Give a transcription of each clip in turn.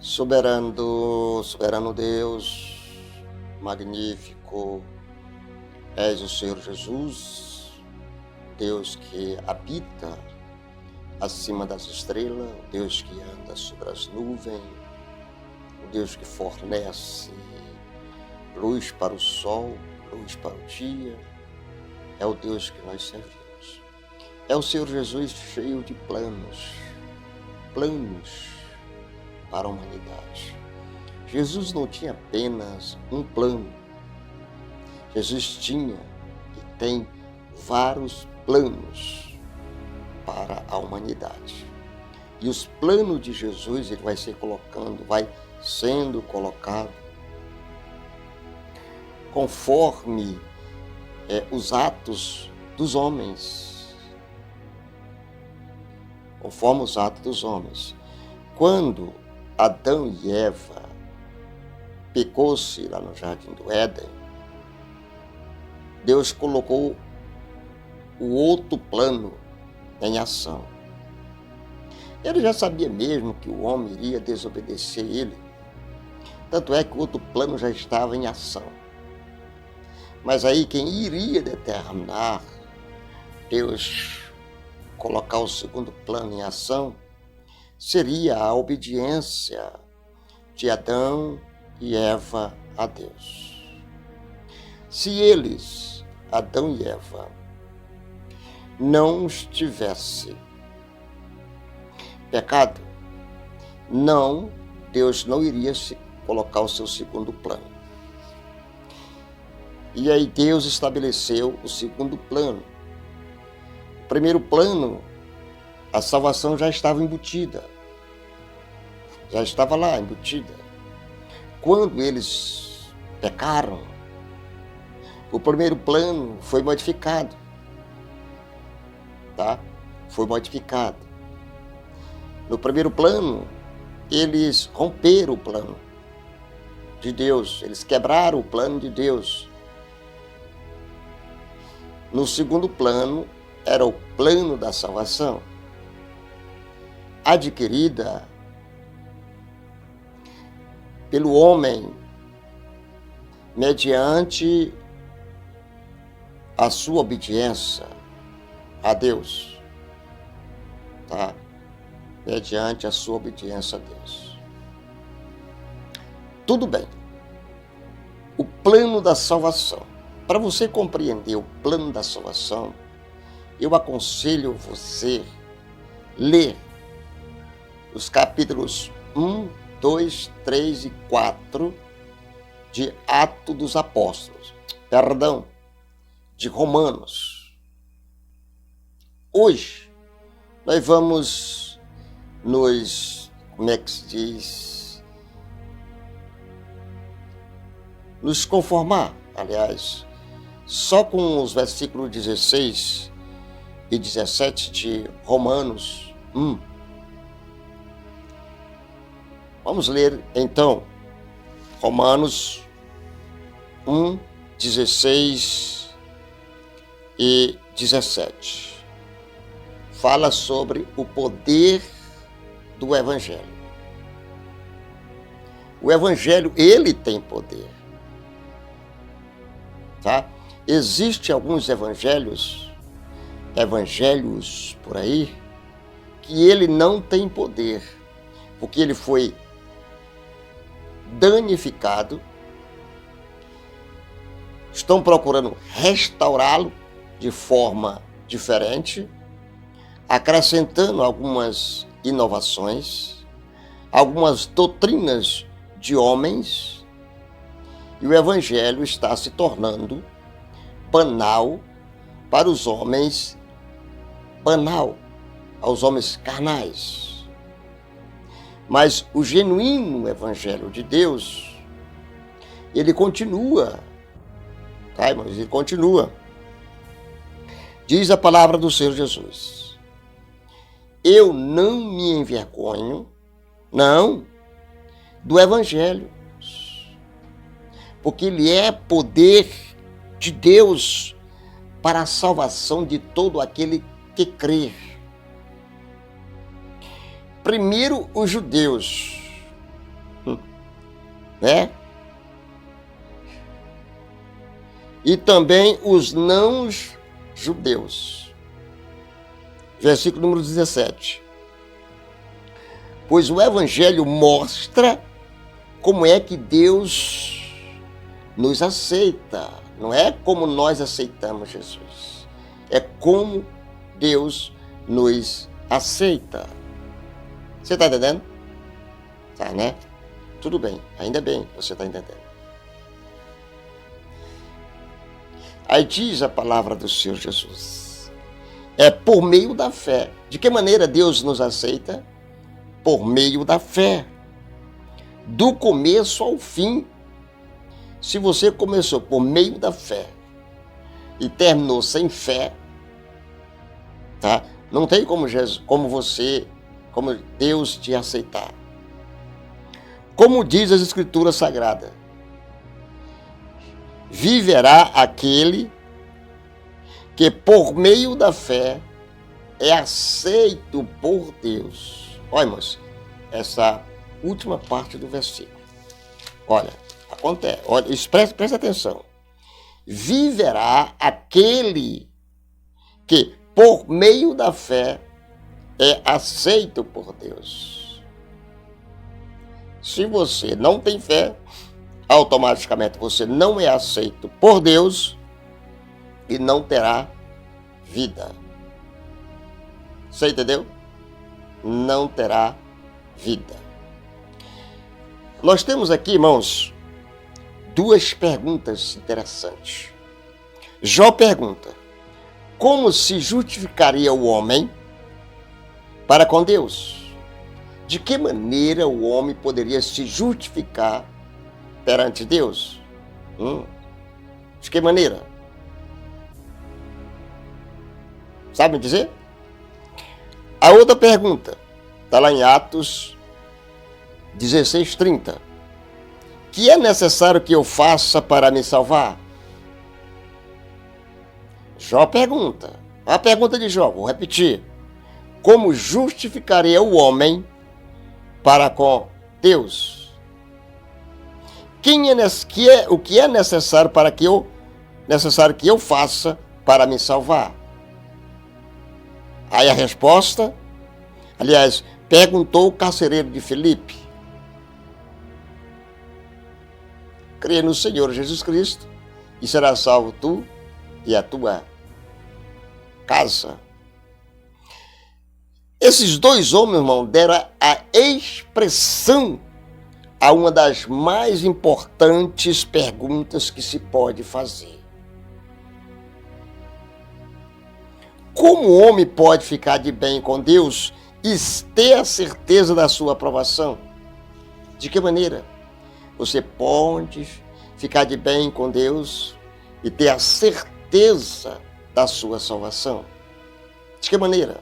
Soberano Deus, magnífico, és o Senhor Jesus, Deus que habita acima das estrelas, o Deus que anda sobre as nuvens, o Deus que fornece luz para o sol, luz para o dia, é o Deus que nós servimos. É o Senhor Jesus cheio de planos para a humanidade. Jesus não tinha apenas um plano. Jesus tinha e tem vários planos para a humanidade. E os planos de Jesus, ele vai sendo colocado conforme os atos dos homens. Conforme os atos dos homens. Quando Adão e Eva pecou-se lá no Jardim do Éden, Deus colocou o outro plano em ação. Ele já sabia mesmo que o homem iria desobedecer ele. Tanto é que o outro plano já estava em ação. Mas aí quem iria determinar Deus colocar o segundo plano em ação seria a obediência de Adão e Eva a Deus. Se eles, Adão e Eva, não estivessem pecado, Deus não iria colocar o seu segundo plano. E aí Deus estabeleceu o segundo plano. O primeiro plano, a salvação já estava embutida. Já estava lá, embutida. Quando eles pecaram, o primeiro plano foi modificado. Tá? Foi modificado. No primeiro plano, eles romperam o plano de Deus. Eles quebraram o plano de Deus. No segundo plano, era o plano da salvação, adquirida pelo homem mediante a sua obediência a Deus, tá? Mediante a sua obediência a Deus. Tudo bem. O plano da salvação. Para você compreender o plano da salvação, eu aconselho você ler os capítulos 1, 2, 3 e 4 de Atos dos Apóstolos, de Romanos. Hoje, nós vamos nos conformar, aliás, só com os versículos 16 e 17 de Romanos 1. Vamos ler, então, Romanos 1, 16 e 17. Fala sobre o poder do Evangelho. O Evangelho, ele tem poder. Tá? Existem alguns evangelhos por aí, que ele não tem poder, porque ele foi danificado. Estão procurando restaurá-lo de forma diferente, acrescentando algumas inovações, algumas doutrinas de homens, e o evangelho está se tornando banal para os homens, banal aos homens carnais. Mas o genuíno evangelho de Deus, ele continua, tá, irmãos? Ele continua. Diz a palavra do Senhor Jesus: eu não me envergonho, do evangelho, porque ele é poder de Deus para a salvação de todo aquele que crer. Primeiro, os judeus né? E também os não-judeus. Versículo número 17. Pois o Evangelho mostra como é que Deus nos aceita. Não é como nós aceitamos Jesus. É como Deus nos aceita. Você está entendendo? Tá, né? Tudo bem. Ainda bem que você está entendendo. Aí diz a palavra do Senhor Jesus. É por meio da fé. De que maneira Deus nos aceita? Por meio da fé. Do começo ao fim. Se você começou por meio da fé e terminou sem fé, tá? Não tem como Deus te aceitar. Como diz as Escrituras Sagradas, viverá aquele que por meio da fé é aceito por Deus. Olha, irmãos, essa última parte do versículo. Olha, acontece. Olha, presta atenção. Viverá aquele que por meio da fé é aceito por Deus. Se você não tem fé, automaticamente você não é aceito por Deus e não terá vida. Você entendeu? Não terá vida. Nós temos aqui, irmãos, duas perguntas interessantes. Jó pergunta: como se justificaria o homem para com Deus? De que maneira o homem poderia se justificar perante Deus? De que maneira? Sabe me dizer? A outra pergunta está lá em Atos 16:30. Que é necessário que eu faça para me salvar? Jó pergunta. A pergunta de Jó, vou repetir. Como justificaria o homem para com Deus? O que é necessário que eu faça para me salvar? Aí a resposta, aliás, perguntou o carcereiro de Filipe. Crê no Senhor Jesus Cristo e serás salvo tu e a tua casa. Esses dois homens, irmão, deram a expressão a uma das mais importantes perguntas que se pode fazer. Como o homem pode ficar de bem com Deus e ter a certeza da sua aprovação? De que maneira? Você pode ficar de bem com Deus e ter a certeza da sua salvação. De que maneira?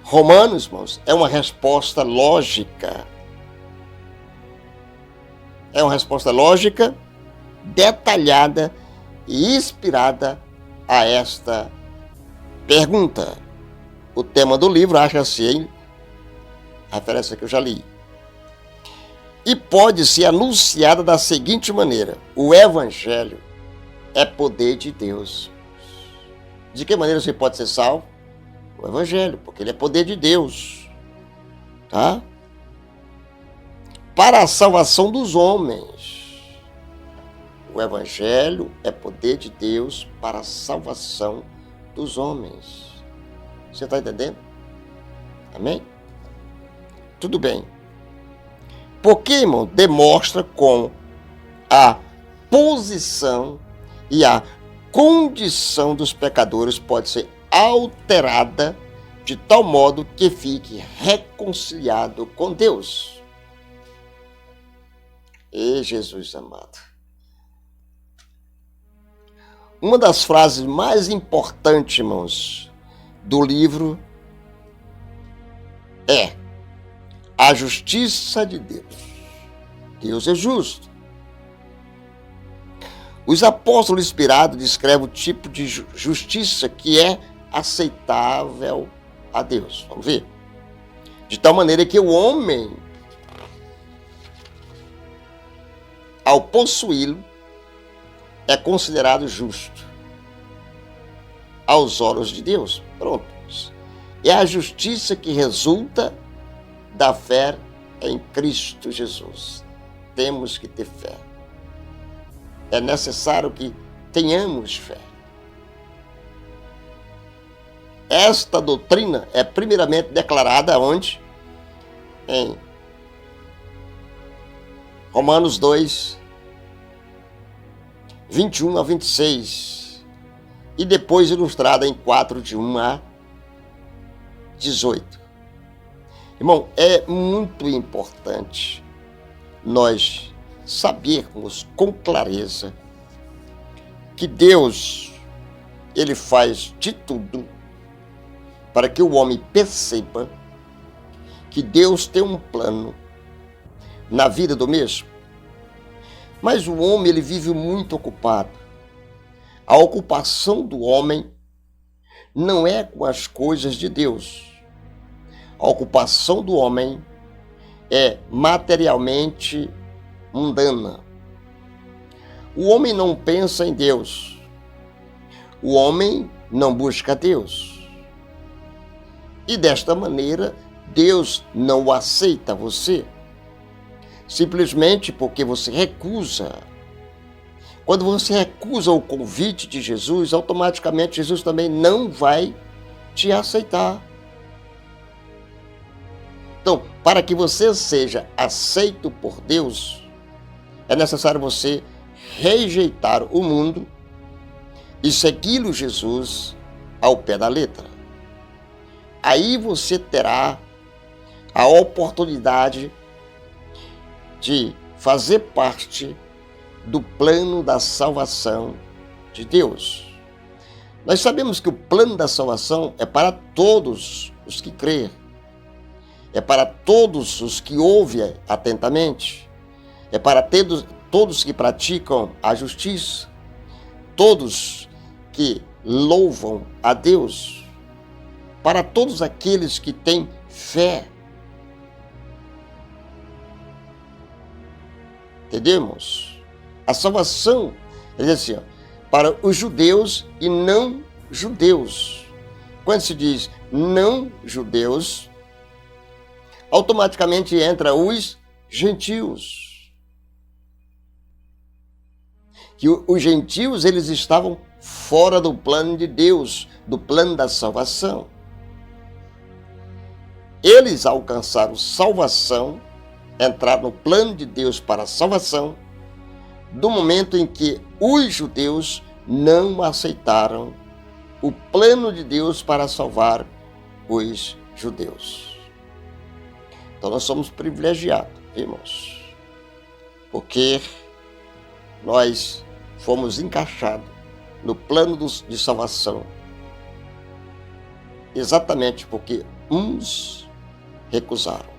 Romanos, irmãos, é uma resposta lógica. É uma resposta lógica, detalhada e inspirada a esta pergunta. O tema do livro, acha-se a referência que eu já li. E pode ser anunciada da seguinte maneira: o Evangelho é poder de Deus. De que maneira você pode ser salvo? O Evangelho, porque ele é poder de Deus. Tá? Para a salvação dos homens. O Evangelho é poder de Deus para a salvação dos homens. Você está entendendo? Amém? Tudo bem. Porque, irmão, demonstra com a posição e a condição dos pecadores pode ser alterada de tal modo que fique reconciliado com Deus. E Jesus amado. Uma das frases mais importantes, irmãos, do livro é: a justiça de Deus. Deus é justo. Os apóstolos inspirados descrevem o tipo de justiça que é aceitável a Deus. Vamos ver? De tal maneira que o homem ao possuí-lo, é considerado justo aos olhos de Deus. Pronto. É a justiça que resulta da fé em Cristo Jesus. Temos que ter fé. É necessário que tenhamos fé. Esta doutrina é primeiramente declarada onde? Em Romanos 2, 21 a 26, e depois ilustrada em 4, de 1 a 18. Irmão, é muito importante nós sabermos com clareza que Deus, ele faz de tudo para que o homem perceba que Deus tem um plano na vida do mesmo. Mas o homem, ele vive muito ocupado. A ocupação do homem não é com as coisas de Deus. A ocupação do homem é materialmente mundana. O homem não pensa em Deus. O homem não busca Deus. E desta maneira, Deus não aceita você. Simplesmente porque você recusa. Quando você recusa o convite de Jesus, automaticamente Jesus também não vai te aceitar. Então, para que você seja aceito por Deus, é necessário você rejeitar o mundo e segui-lo, Jesus, ao pé da letra. Aí você terá a oportunidade de fazer parte do plano da salvação de Deus. Nós sabemos que o plano da salvação é para todos os que creem, é para todos os que ouvem atentamente, é para todos que praticam a justiça, todos que louvam a Deus, para todos aqueles que têm fé. Entendemos? A salvação, ele diz assim, para os judeus e não judeus. Quando se diz não judeus, automaticamente entra os gentios. Que os gentios, eles estavam fora do plano de Deus, do plano da salvação. Eles alcançaram salvação, entraram no plano de Deus para a salvação, do momento em que os judeus não aceitaram o plano de Deus para salvar os judeus. Então nós somos privilegiados, irmãos, porque nós fomos encaixados no plano de salvação, exatamente porque uns recusaram.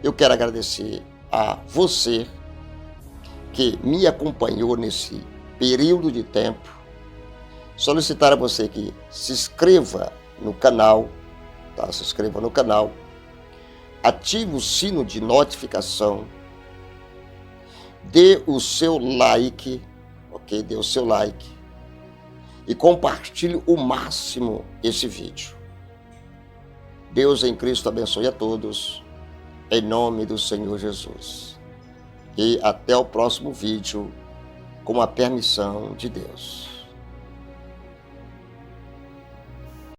Eu quero agradecer a você que me acompanhou nesse período de tempo. Solicitar a você que se inscreva no canal, tá? Se inscreva no canal, ative o sino de notificação, dê o seu like, ok? Dê o seu like e compartilhe o máximo esse vídeo. Deus em Cristo abençoe a todos. Em nome do Senhor Jesus. E até o próximo vídeo, com a permissão de Deus.